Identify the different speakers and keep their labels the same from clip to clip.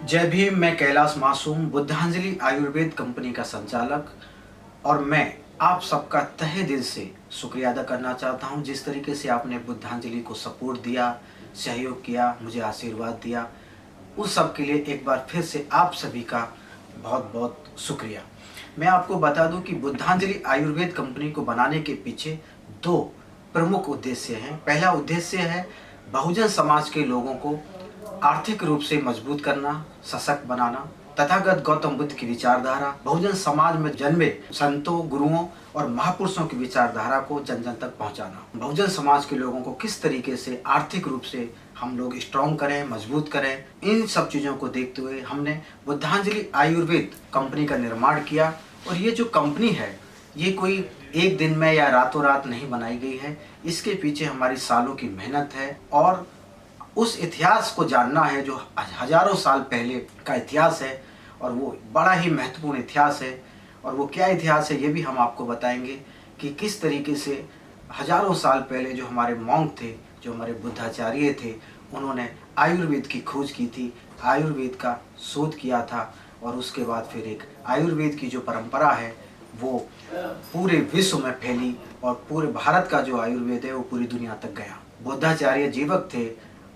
Speaker 1: जय भीम। मैं कैलाश मासूम बुद्धांजलि आयुर्वेद कंपनी का संचालक और मैं आप सबका तहे दिल से शुक्रिया अदा करना चाहता हूं। जिस तरीके से आपने बुद्धांजलि को सपोर्ट दिया, सहयोग किया, मुझे आशीर्वाद दिया, उस सब के लिए एक बार फिर से आप सभी का बहुत बहुत शुक्रिया। मैं आपको बता दूं कि बुद्धांजलि आयुर्वेद कंपनी को बनाने के पीछे दो प्रमुख उद्देश्य हैं। पहला उद्देश्य है बहुजन समाज के लोगों को आर्थिक रूप से मजबूत करना, सशक्त बनाना। तथागत गौतम बुद्ध की विचारधारा, बहुजन समाज में जन्मे संतों, गुरुओं और महापुरुषों की विचारधारा को जन जन तक पहुंचाना। बहुजन समाज के लोगों को किस तरीके से आर्थिक रूप से हम लोग स्ट्रॉन्ग करें, मजबूत करें, इन सब चीज़ों को देखते हुए हमने बुद्धांजलि आयुर्वेद कंपनी का निर्माण किया। और ये जो कंपनी है, ये कोई एक दिन में या रातों रात नहीं बनाई गई है। इसके पीछे हमारी सालों की मेहनत है और उस इतिहास को जानना है जो हजारों साल पहले का इतिहास है। और वो बड़ा ही महत्वपूर्ण इतिहास है। और वो क्या इतिहास है ये भी हम आपको बताएंगे कि किस तरीके से हजारों साल पहले जो हमारे मॉन्क थे, जो हमारे बुद्धाचार्य थे, उन्होंने आयुर्वेद की खोज की थी, आयुर्वेद का शोध किया था। और उसके बाद फिर एक आयुर्वेद की जो परंपरा है वो पूरे विश्व में फैली और पूरे भारत का जो आयुर्वेद है वो पूरी दुनिया तक गया। बुद्धाचार्य जीवक थे,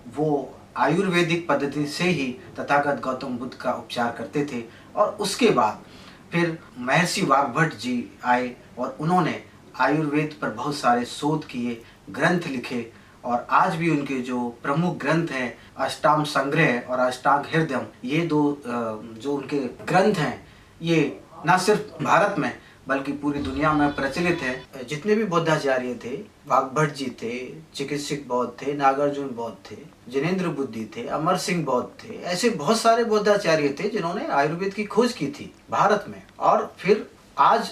Speaker 1: वो आयुर्वेदिक पद्धति से ही तथागत गौतम बुद्ध का उपचार करते थे। और उसके बाद फिर महर्षि वाग्भट जी आए और उन्होंने आयुर्वेद पर बहुत सारे शोध किए, ग्रंथ लिखे। और आज भी उनके जो प्रमुख ग्रंथ हैं अष्टांग संग्रह और अष्टांग हृदयम, ये दो जो उनके ग्रंथ हैं, ये न सिर्फ भारत में बल्कि पूरी दुनिया में प्रचलित है। जितने भी बुद्धाचार्य थे, वाग्भट जी थे, चिकित्सक बौद्ध थे, नागार्जुन बौद्ध थे, जिनेंद्र बुद्धि थे, अमर सिंह बौद्ध थे, ऐसे बहुत सारे बुद्धाचार्य थे जिन्होंने आयुर्वेद की खोज की थी भारत में। और फिर आज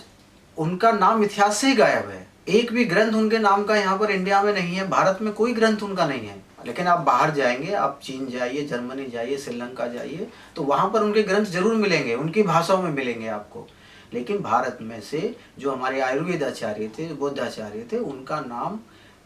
Speaker 1: उनका नाम इतिहास से ही गायब है। एक भी ग्रंथ उनके नाम का यहाँ पर इंडिया में नहीं है, भारत में कोई ग्रंथ उनका नहीं है। लेकिन आप बाहर जाएंगे, आप चीन जाइए, जर्मनी जाइए, श्रीलंका जाइए, तो वहाँ पर उनके ग्रंथ जरूर मिलेंगे, उनकी भाषाओं में मिलेंगे आपको। लेकिन भारत में से जो हमारे आयुर्वेद आचार्य थे, बुद्धाचार्य थे, उनका नाम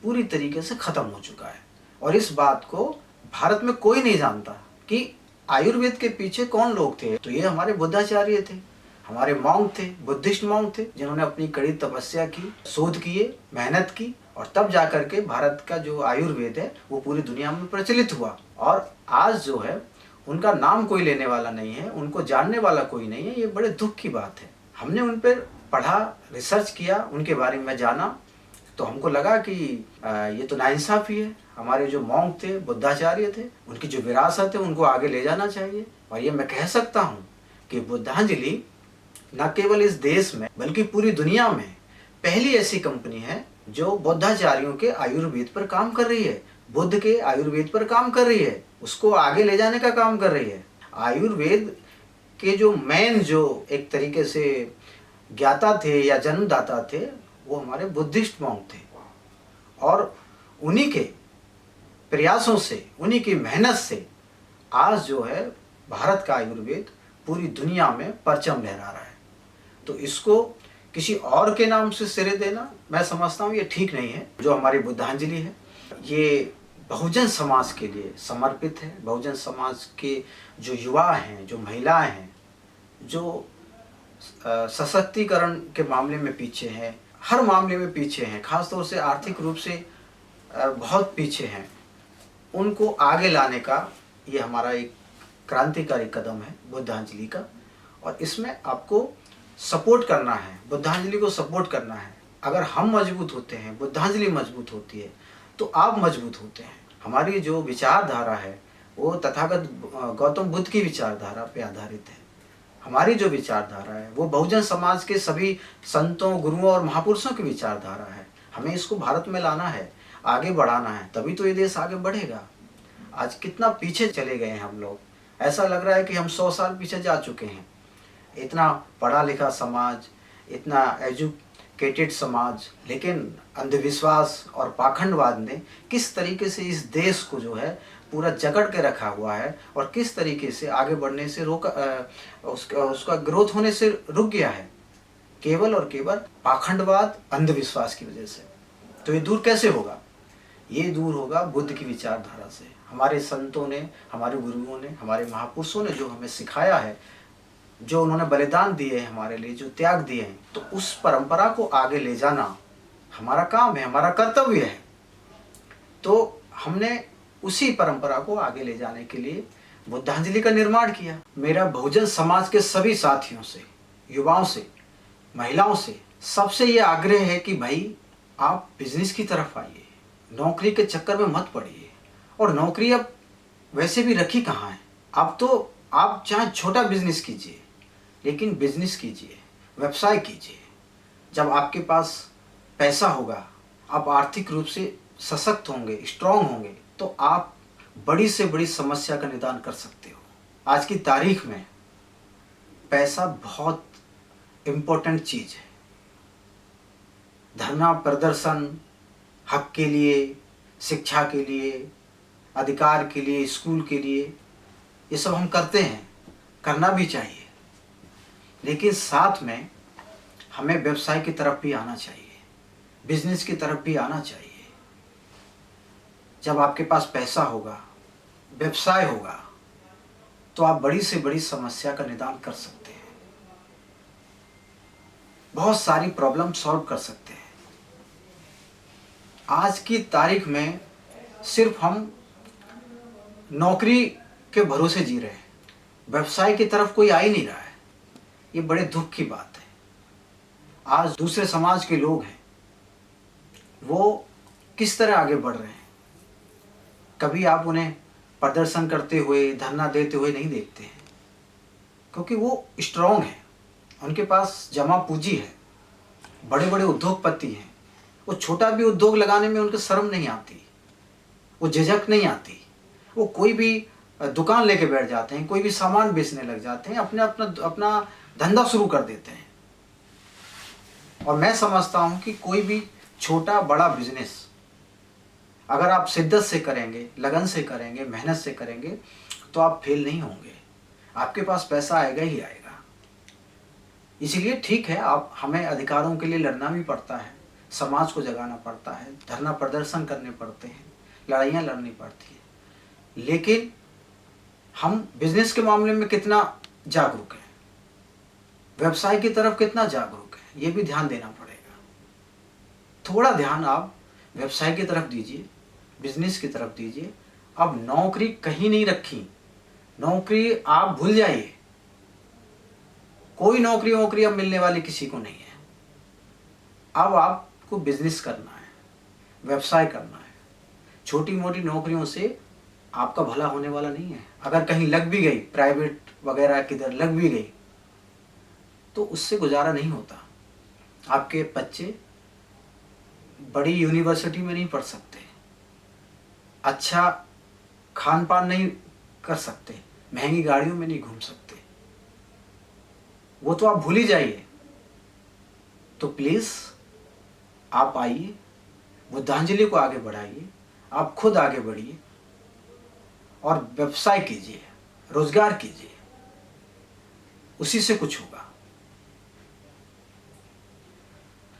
Speaker 1: पूरी तरीके से खत्म हो चुका है। और इस बात को भारत में कोई नहीं जानता कि आयुर्वेद के पीछे कौन लोग थे। तो ये हमारे बुद्धाचार्य थे, हमारे मॉन्क थे, बुद्धिस्ट मॉन्क थे, जिन्होंने अपनी कड़ी तपस्या की, शोध किए, मेहनत की, और तब जाकर के भारत का जो आयुर्वेद है वो पूरी दुनिया में प्रचलित हुआ। और आज जो है उनका नाम कोई लेने वाला नहीं है, उनको जानने वाला कोई नहीं है। ये बड़े दुख की बात है। हमने उन पर पढ़ा, रिसर्च किया, उनके बारे में जाना, तो हमको लगा कि ये तो नाइंसाफ़ी है। हमारे जो मॉन्क थे, बुद्धाचार्य थे, उनकी जो विरासत है उनको आगे ले जाना चाहिए। और ये मैं कह सकता हूँ कि बुद्धांजलि न केवल इस देश में बल्कि पूरी दुनिया में पहली ऐसी कंपनी है जो बुद्धाचार्यों के आयुर्वेद पर काम कर रही है, बुद्ध के आयुर्वेद पर काम कर रही है, उसको आगे ले जाने का काम कर रही है। आयुर्वेद के जो मेन, जो एक तरीके से ज्ञाता थे या जन्मदाता थे, वो हमारे बुद्धिस्ट मॉन्क थे। और उन्हीं के प्रयासों से, उन्हीं की मेहनत से आज जो है भारत का आयुर्वेद पूरी दुनिया में परचम लहरा रहा है। तो इसको किसी और के नाम से श्रेय देना, मैं समझता हूँ ये ठीक नहीं है। जो हमारी बुद्धांजलि है ये बहुजन समाज के लिए समर्पित है। बहुजन समाज के जो युवा हैं, जो महिलाएं हैं, जो सशक्तिकरण के मामले में पीछे हैं, हर मामले में पीछे हैं, खासतौर से आर्थिक रूप से बहुत पीछे हैं, उनको आगे लाने का ये हमारा एक क्रांतिकारी कदम है बुद्धांजलि का। और इसमें आपको सपोर्ट करना है, बुद्धांजलि को सपोर्ट करना है। अगर हम मजबूत होते हैं, बुद्धांजलि मजबूत होती है, तो आप मजबूत होते हैं। हमारी जो विचारधारा है वो तथागत गौतम बुद्ध की विचारधारा पे आधारित है। हमारी जो विचारधारा है वो बहुजन समाज के सभी संतों, गुरुओं और महापुरुषों की विचारधारा है। हमें इसको भारत में लाना है, आगे बढ़ाना है, तभी तो ये देश आगे बढ़ेगा। आज कितना पीछे चले गए हैं हम लोग, ऐसा लग रहा है कि हम 100 साल पीछे जा चुके हैं। इतना पढ़ा लिखा समाज, इतना एजुकेटेड समाज, लेकिन अंधविश्वास और पाखंडवाद ने किस तरीके से इस देश को जो है पूरा जकड़ के रखा हुआ है और किस तरीके से आगे बढ़ने से उसका ग्रोथ होने से रुक गया है, केवल और केवल पाखंडवाद, अंधविश्वास की वजह से। तो ये दूर कैसे होगा? ये दूर होगा बुद्ध की विचारधारा से। हमारे संतों ने, हमारे गुरुओं ने, हमारे महापुरुषों ने जो हमें सिखाया है, जो उन्होंने बलिदान दिए हैं हमारे लिए, जो त्याग दिए हैं, तो उस परंपरा को आगे ले जाना हमारा काम है, हमारा कर्तव्य है। तो हमने उसी परंपरा को आगे ले जाने के लिए बुद्धांजलि का निर्माण किया। मेरा बहुजन समाज के सभी साथियों से, युवाओं से, महिलाओं से सबसे ये आग्रह है कि भाई आप बिजनेस की तरफ आइए, नौकरी के चक्कर में मत पड़िए। और नौकरी अब वैसे भी रखी कहाँ है। अब तो आप चाहे छोटा बिजनेस कीजिए, लेकिन बिजनेस कीजिए, व्यवसाय कीजिए। जब आपके पास पैसा होगा, आप आर्थिक रूप से सशक्त होंगे, स्ट्रांग होंगे, तो आप बड़ी से बड़ी समस्या का निदान कर सकते हो। आज की तारीख में पैसा बहुत इम्पोर्टेंट चीज़ है। धरना प्रदर्शन हक के लिए, शिक्षा के लिए, अधिकार के लिए, स्कूल के लिए, ये सब हम करते हैं, करना भी चाहिए। लेकिन साथ में हमें व्यवसाय की तरफ भी आना चाहिए, बिजनेस की तरफ भी आना चाहिए। जब आपके पास पैसा होगा, व्यवसाय होगा, तो आप बड़ी से बड़ी समस्या का निदान कर सकते हैं, बहुत सारी प्रॉब्लम सॉल्व कर सकते हैं। आज की तारीख में सिर्फ हम नौकरी के भरोसे जी रहे हैं, व्यवसाय की तरफ कोई आ ही नहीं रहा है। ये बड़े दुख की बात है। आज दूसरे समाज के लोग हैं, वो किस तरह आगे बढ़ रहे हैं, कभी आप उन्हें प्रदर्शन करते हुए, धरना देते हुए नहीं देखते हैं, क्योंकि वो स्ट्रांग है, उनके पास जमा पूंजी है, बड़े बड़े उद्योगपति हैं। वो छोटा भी उद्योग लगाने में उनको शर्म नहीं आती, वो झिझक नहीं आती। वो कोई भी दुकान लेके बैठ जाते हैं, कोई भी सामान बेचने लग जाते हैं, अपना धंधा शुरू कर देते हैं। और मैं समझता हूँ कि कोई भी छोटा बड़ा बिजनेस अगर आप शिद्दत से करेंगे, लगन से करेंगे, मेहनत से करेंगे, तो आप फेल नहीं होंगे। आपके पास पैसा आएगा ही आएगा। इसलिए ठीक है, आप हमें अधिकारों के लिए लड़ना भी पड़ता है, समाज को जगाना पड़ता है, धरना प्रदर्शन करने पड़ते हैं, लड़ाइयाँ लड़नी पड़ती है। लेकिन हम बिजनेस के मामले में कितना जागरूक हैं, व्यवसाय की तरफ कितना जागरूक है, ये भी ध्यान देना पड़ेगा। थोड़ा ध्यान आप व्यवसाय की तरफ दीजिए, बिजनेस की तरफ दीजिए। अब नौकरी कहीं नहीं रखी, नौकरी आप भूल जाइए। कोई नौकरी अब मिलने वाली किसी को नहीं है। अब आपको बिजनेस करना है, व्यवसाय करना है। छोटी मोटी नौकरियों से आपका भला होने वाला नहीं है। अगर कहीं लग भी गई, प्राइवेट वगैरह किधर लग भी गई, तो उससे गुजारा नहीं होता। आपके बच्चे बड़ी यूनिवर्सिटी में नहीं पढ़ सकते, अच्छा खान पान नहीं कर सकते, महंगी गाड़ियों में नहीं घूम सकते, वो तो आप भूल ही जाइए। तो प्लीज़ आप आइए, बुद्धांजलि को आगे बढ़ाइए, आप खुद आगे बढ़िए और व्यवसाय कीजिए, रोजगार कीजिए, उसी से कुछ होगा।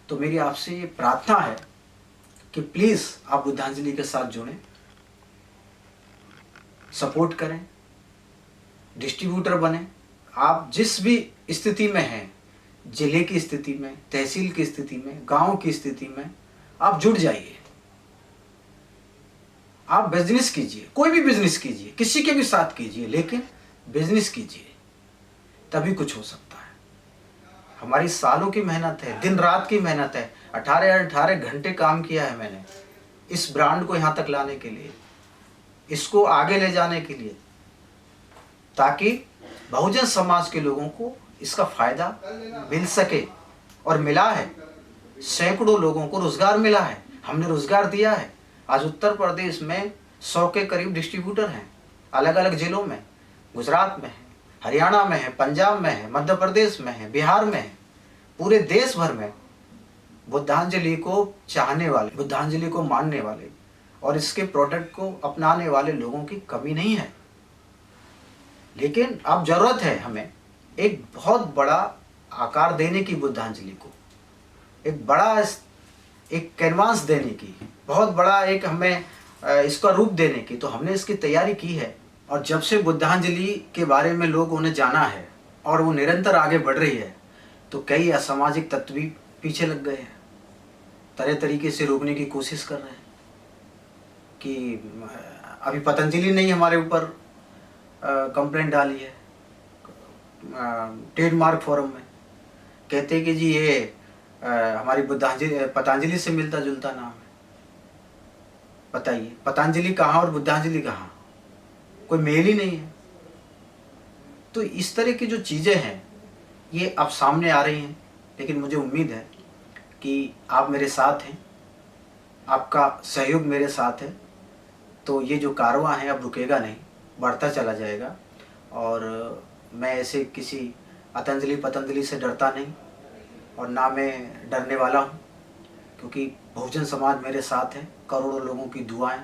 Speaker 1: तो मेरी आपसे ये प्रार्थना है कि प्लीज़ आप बुद्धांजलि के साथ जुड़ें, सपोर्ट करें, डिस्ट्रीब्यूटर बने। आप जिस भी स्थिति में हैं, जिले की स्थिति में, तहसील की स्थिति में, गांव की स्थिति में, आप जुड़ जाइए। आप बिजनेस कीजिए, कोई भी बिजनेस कीजिए, किसी के भी साथ कीजिए, लेकिन बिजनेस कीजिए, तभी कुछ हो सकता है। हमारी सालों की मेहनत है, दिन रात की मेहनत है, 18 घंटे काम किया है मैंने इस ब्रांड को यहाँ तक लाने के लिए, इसको आगे ले जाने के लिए, ताकि बहुजन समाज के लोगों को इसका फायदा मिल सके। और मिला है, सैकड़ों लोगों को रोजगार मिला है, हमने रोजगार दिया है। आज उत्तर प्रदेश में 100 के करीब डिस्ट्रीब्यूटर हैं, अलग अलग जिलों में, गुजरात में है, हरियाणा में है, पंजाब में है, मध्य प्रदेश में है, बिहार में है। पूरे देश भर में बुद्धांजलि को चाहने वाले, बुद्धांजलि को मानने वाले और इसके प्रोडक्ट को अपनाने वाले लोगों की कमी नहीं है। लेकिन अब जरूरत है हमें एक बहुत बड़ा आकार देने की, बुद्धांजलि को एक बड़ा एक कैनवास देने की, बहुत बड़ा एक हमें इसका रूप देने की, तो हमने इसकी तैयारी की है। और जब से बुद्धांजलि के बारे में लोगों ने जाना है और वो निरंतर आगे बढ़ रही है, तो कई असामाजिक तत्व भी पीछे लग गए हैं, तरह तरीके से रोकने की कोशिश कर रहे हैं कि अभी पतंजलि ने ही हमारे ऊपर कंप्लेंट डाली है ट्रेडमार्क फोरम में। कहते हैं कि जी ये हमारी पतंजलि से मिलता जुलता नाम है। बताइए, पतंजलि कहाँ और बुद्धांजलि कहाँ? कोई मेल ही नहीं है। तो इस तरह की जो चीज़ें हैं ये अब सामने आ रही हैं, लेकिन मुझे उम्मीद है कि आप मेरे साथ हैं, आपका सहयोग मेरे साथ है, तो ये जो कारवां है अब रुकेगा नहीं, बढ़ता चला जाएगा। और मैं ऐसे किसी पतंजलि से डरता नहीं और ना मैं डरने वाला हूँ, क्योंकि बहुजन समाज मेरे साथ है, करोड़ों लोगों की दुआएं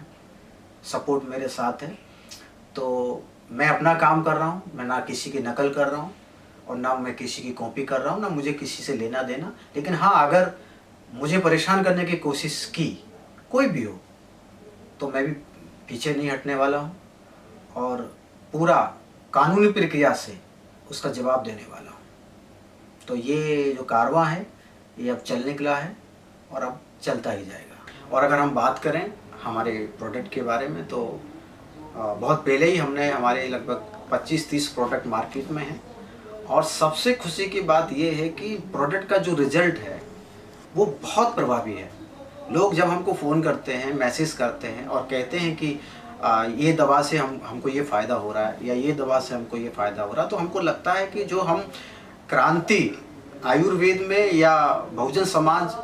Speaker 1: सपोर्ट मेरे साथ है। तो मैं अपना काम कर रहा हूँ, मैं ना किसी की नकल कर रहा हूँ और ना मैं किसी की कॉपी कर रहा हूँ, ना मुझे किसी से लेना देना। लेकिन हाँ, अगर मुझे परेशान करने की कोशिश की कोई भी हो तो मैं भी पीछे नहीं हटने वाला हूँ और पूरा कानूनी प्रक्रिया से उसका जवाब देने वाला हूँ। तो ये जो कारवां है ये अब चल निकला है और अब चलता ही जाएगा। और अगर हम बात करें हमारे प्रोडक्ट के बारे में, तो बहुत पहले ही हमने हमारे लगभग 25-30 प्रोडक्ट मार्केट में हैं। और सबसे खुशी की बात ये है कि प्रोडक्ट का जो रिज़ल्ट है वो बहुत प्रभावी है। लोग जब हमको फ़ोन करते हैं, मैसेज करते हैं और कहते हैं कि ये दवा से हमको ये फ़ायदा हो रहा है या ये दवा से हमको ये फ़ायदा हो रहा है, तो हमको लगता है कि जो हम क्रांति आयुर्वेद में या बहुजन समाज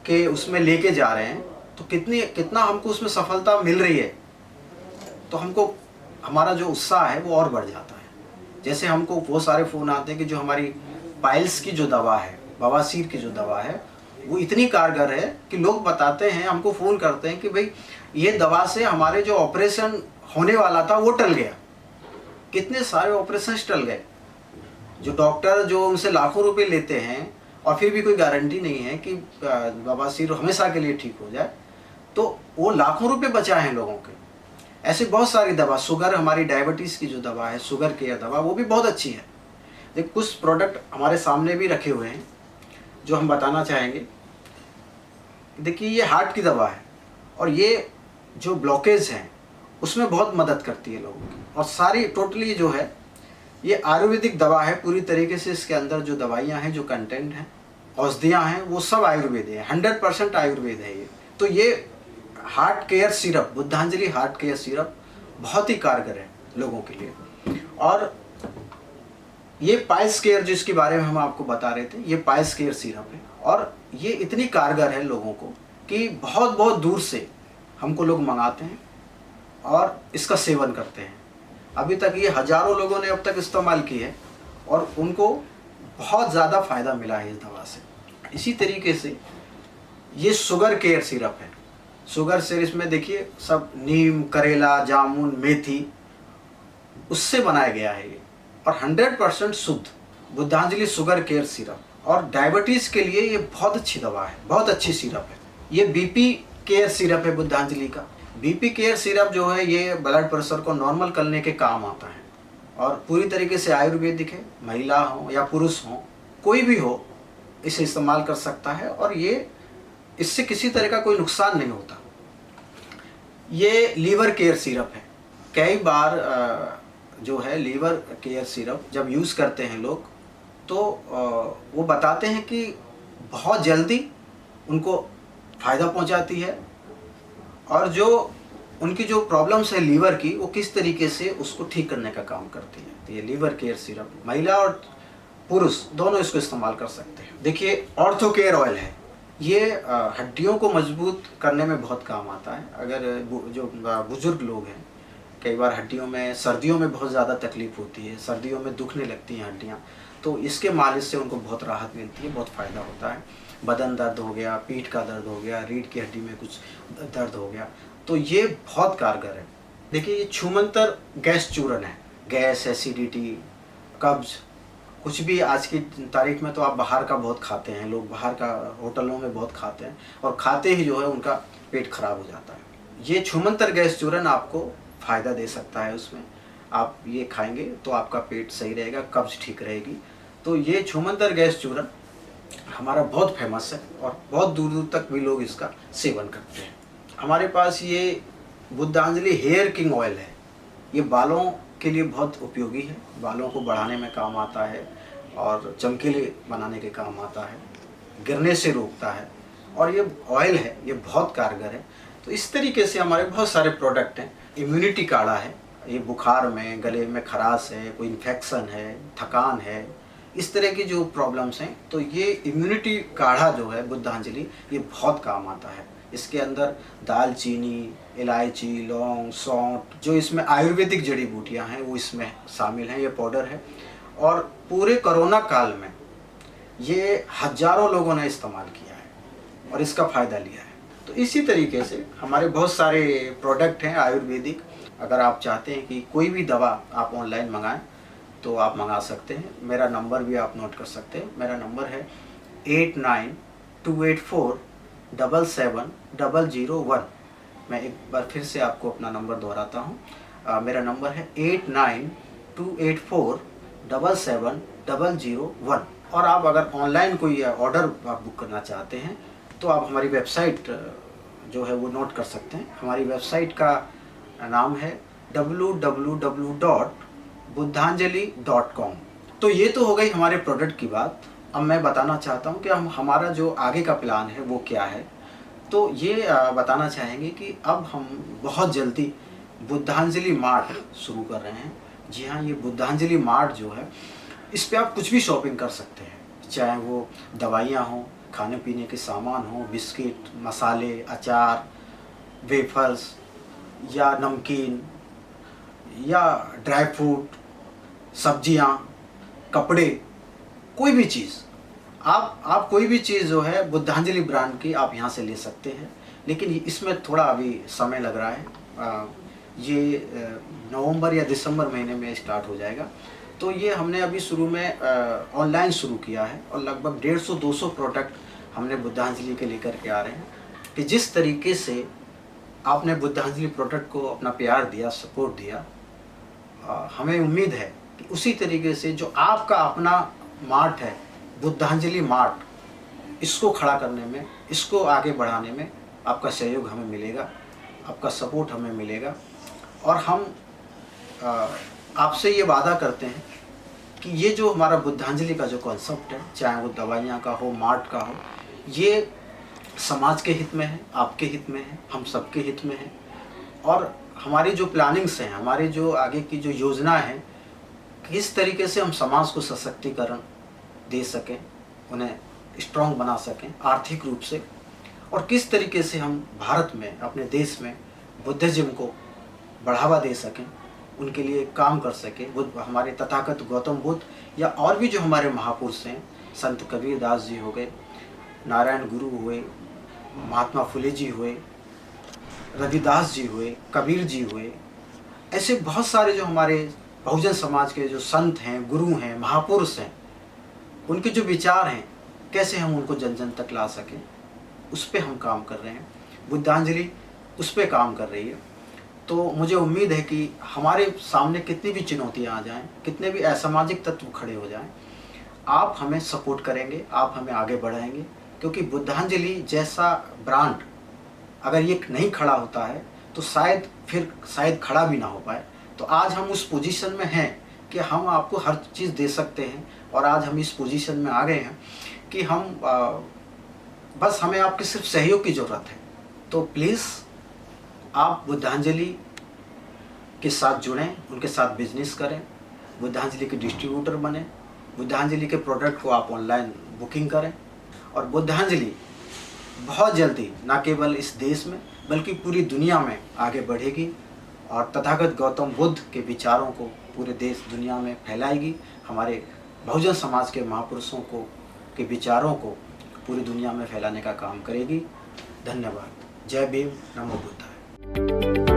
Speaker 1: के उसमें लेके जा रहे हैं, तो कितना हमको उसमें सफलता मिल रही है, तो हमको हमारा जो उत्साह है वो और बढ़ जाता है। जैसे हमको वो सारे फ़ोन आते हैं कि जो हमारी पाइल्स की जो दवा है, बवासीर की जो दवा है, वो इतनी कारगर है कि लोग बताते हैं, हमको फ़ोन करते हैं कि भाई ये दवा से हमारे जो ऑपरेशन होने वाला था वो टल गया। कितने सारे ऑपरेशन टल गए। जो डॉक्टर जो उनसे लाखों रुपए लेते हैं और फिर भी कोई गारंटी नहीं है कि बवासीर हमेशा के लिए ठीक हो जाए, तो वो लाखों रुपए बचाए हैं लोगों के। ऐसी बहुत सारी दवा, शुगर, हमारी डायबिटीज़ की जो दवा है, शुगर केयर दवा, वो भी बहुत अच्छी है। देखिए, कुछ प्रोडक्ट हमारे सामने भी रखे हुए हैं जो हम बताना चाहेंगे। देखिए, ये हार्ट की दवा है और ये जो ब्लॉकेज हैं उसमें बहुत मदद करती है लोगों की। और सारी टोटली जो है ये आयुर्वेदिक दवा है पूरी तरीके से। इसके अंदर जो दवाइयाँ हैं, जो कंटेंट हैं, औषधियाँ हैं, वो सब आयुर्वेद है, 100% आयुर्वेद है ये। तो ये heart care syrup, Buddhanjali heart care syrup बहुत ही कारगर है लोगों के लिए। और ये पाइल्स केयर जिसके बारे में हम आपको बता रहे थे, ये पाइल्स केयर सिरप है और ये इतनी कारगर है लोगों को कि बहुत बहुत दूर से हमको लोग मंगाते हैं और इसका सेवन करते हैं। अभी तक ये हज़ारों लोगों ने अब तक इस्तेमाल की है और उनको बहुत ज़्यादा फ़ायदा मिला है इस दवा से। इसी तरीके से ये शुगर केयर सिरप है। शुगर सिरप में देखिए सब नीम, करेला, जामुन, मेथी, उससे बनाया गया है ये और 100% शुद्ध बुद्धांजलि शुगर केयर सिरप। और डायबिटीज़ के लिए ये बहुत अच्छी दवा है, बहुत अच्छी सिरप है। ये बीपी केयर सिरप है बुद्धांजलि का। बीपी केयर सिरप जो है ये ब्लड प्रेशर को नॉर्मल करने के काम आता है और पूरी तरीके से आयुर्वेदिक है। महिला हो या पुरुष हो, कोई भी हो इसे इस्तेमाल कर सकता है और ये इससे किसी तरह का कोई नुकसान नहीं होता। ये लीवर केयर सिरप है। कई बार जो है लीवर केयर सिरप जब यूज़ करते हैं लोग, तो वो बताते हैं कि बहुत जल्दी उनको फ़ायदा पहुंचाती है और जो उनकी जो प्रॉब्लम्स है लीवर की, वो किस तरीके से उसको ठीक करने का काम करती है। तो ये लीवर केयर सिरप महिला और पुरुष दोनों इसको इस्तेमाल कर सकते हैं। देखिए, ऑर्थो केयर ऑयल है। ये हड्डियों को मजबूत करने में बहुत काम आता है। अगर जो बुजुर्ग लोग हैं, कई बार हड्डियों में सर्दियों में बहुत ज़्यादा तकलीफ़ होती है, सर्दियों में दुखने लगती हैं हड्डियाँ, तो इसके मालिश से उनको बहुत राहत मिलती है, बहुत फ़ायदा होता है। बदन दर्द हो गया, पीठ का दर्द हो गया, रीढ़ की हड्डी में कुछ दर्द हो गया, तो ये बहुत कारगर है। देखिए, ये छूमंतर गैस चूर्ण है। गैस, एसिडिटी, कब्ज, कुछ भी आज की तारीख में तो आप बाहर का बहुत खाते हैं, लोग बाहर का होटलों में बहुत खाते हैं और खाते ही जो है उनका पेट खराब हो जाता है। ये छूमंतर गैस चूर्ण आपको फ़ायदा दे सकता है। उसमें आप ये खाएंगे तो आपका पेट सही रहेगा, कब्ज़ ठीक रहेगी। तो ये छूमंतर गैस चूर्ण हमारा बहुत फेमस है और बहुत दूर दूर तक भी लोग इसका सेवन करते हैं। हमारे पास ये बुद्धांजलि हेयर किंग ऑयल है। ये बालों के लिए बहुत उपयोगी है, बालों को बढ़ाने में काम आता है और चमकीले बनाने के काम आता है, गिरने से रोकता है और ये ऑयल है, ये बहुत कारगर है। तो इस तरीके से हमारे बहुत सारे प्रोडक्ट हैं। इम्यूनिटी काढ़ा है, ये बुखार में, गले में खराश है, कोई इन्फेक्शन है, थकान है, इस तरह की जो प्रॉब्लम्स हैं, तो ये इम्यूनिटी काढ़ा जो है बुद्धांजलि, ये बहुत काम आता है। इसके अंदर दालचीनी, इलायची, लौंग, सौंठ, जो इसमें आयुर्वेदिक जड़ी बूटियां हैं वो इसमें शामिल हैं। ये पाउडर है और पूरे कोरोना काल में ये हजारों लोगों ने इस्तेमाल किया है और इसका फ़ायदा लिया है। तो इसी तरीके से हमारे बहुत सारे प्रोडक्ट हैं आयुर्वेदिक। अगर आप चाहते हैं कि कोई भी दवा आप ऑनलाइन मंगाएं तो आप मंगा सकते हैं। मेरा नंबर भी आप नोट कर सकते हैं। मेरा नंबर है 8928477001। मैं एक बार फिर से आपको अपना नंबर दोहराता हूँ। मेरा नंबर है 8928477001। और आप अगर ऑनलाइन कोई ऑर्डर आप बुक करना चाहते हैं तो आप हमारी वेबसाइट जो है वो नोट कर सकते हैं। हमारी वेबसाइट का नाम है www.buddhanjali.com। तो ये तो हो गई हमारे प्रोडक्ट की बात। अब मैं बताना चाहता हूँ कि हमारा जो आगे का प्लान है वो क्या है। तो ये बताना चाहेंगे कि अब हम बहुत जल्दी बुद्धांजलि मार्ट शुरू कर रहे हैं। जी हाँ, ये बुद्धांजलि मार्ट जो है, इस पे आप कुछ भी शॉपिंग कर सकते हैं, चाहे वो दवाइयाँ हों, खाने पीने के सामान हों, बिस्किट, मसाले, अचार, वेफर्स या नमकीन या ड्राई फ्रूट, सब्जियां, कपड़े, कोई भी चीज़ आप कोई भी चीज़ जो है बुद्धांजलि ब्रांड की आप यहाँ से ले सकते हैं। लेकिन इसमें थोड़ा अभी समय लग रहा है। ये नवंबर या दिसंबर महीने में स्टार्ट हो जाएगा। तो ये हमने अभी शुरू में ऑनलाइन शुरू किया है और लगभग 150-200 प्रोडक्ट हमने बुद्धांजलि के लेकर के आ रहे हैं। कि जिस तरीके से आपने बुद्धांजलि प्रोडक्ट को अपना प्यार दिया, सपोर्ट दिया, हमें उम्मीद है कि उसी तरीके से जो आपका अपना मार्ट है बुद्धांजलि मार्ट, इसको खड़ा करने में, इसको आगे बढ़ाने में आपका सहयोग हमें मिलेगा, आपका सपोर्ट हमें मिलेगा। और हम आपसे ये वादा करते हैं कि ये जो हमारा बुद्धांजलि का जो कॉन्सेप्ट है, चाहे वो दवाइयाँ का हो, मार्ट का हो, ये समाज के हित में है, आपके हित में है, हम सबके हित में है। और हमारी जो प्लानिंग्स हैं, हमारी जो आगे की जो योजना है, किस तरीके से हम समाज को सशक्तिकरण दे सकें, उन्हें स्ट्रॉन्ग बना सकें आर्थिक रूप से, और किस तरीके से हम भारत में, अपने देश में बुद्धिज्म को बढ़ावा दे सकें, उनके लिए काम कर सकें। हमारे तथागत गौतम बुद्ध या और भी जो हमारे महापुरुष हैं, संत कबीर दास जी हो गए, नारायण गुरु हुए, महात्मा फुले जी हुए, रविदास जी हुए, कबीर जी हुए, ऐसे बहुत सारे जो हमारे बहुजन समाज के जो संत हैं, गुरु हैं, महापुरुष हैं, उनके जो विचार हैं, कैसे हम उनको जन जन तक ला सकें, उस पर हम काम कर रहे हैं। बुद्धांजलि उस पर काम कर रही है। तो मुझे उम्मीद है कि हमारे सामने कितनी भी चुनौतियाँ आ जाएं, कितने भी असामाजिक तत्व खड़े हो जाएं, आप हमें सपोर्ट करेंगे, आप हमें आगे बढ़ाएंगे। क्योंकि बुद्धांजलि जैसा ब्रांड अगर ये नहीं खड़ा होता है तो शायद खड़ा भी ना हो पाए। तो आज हम उस पोजीशन में हैं कि हम आपको हर चीज़ दे सकते हैं। और आज हम इस पोजीशन में आ गए हैं कि हम बस हमें आपके सिर्फ सहयोग की ज़रूरत है। तो प्लीज़ आप बुद्धांजलि के साथ जुड़ें, उनके साथ बिजनेस करें, बुद्धांजलि के डिस्ट्रीब्यूटर बने, बुद्धांजलि के प्रोडक्ट को आप ऑनलाइन बुकिंग करें। और बुद्धांजलि बहुत जल्दी न केवल इस देश में बल्कि पूरी दुनिया में आगे बढ़ेगी और तथागत गौतम बुद्ध के विचारों को पूरे देश दुनिया में फैलाएगी। हमारे बहुजन समाज के महापुरुषों को के विचारों को पूरी दुनिया में फैलाने का काम करेगी। धन्यवाद। जय भीम, नमो बुद्धाय।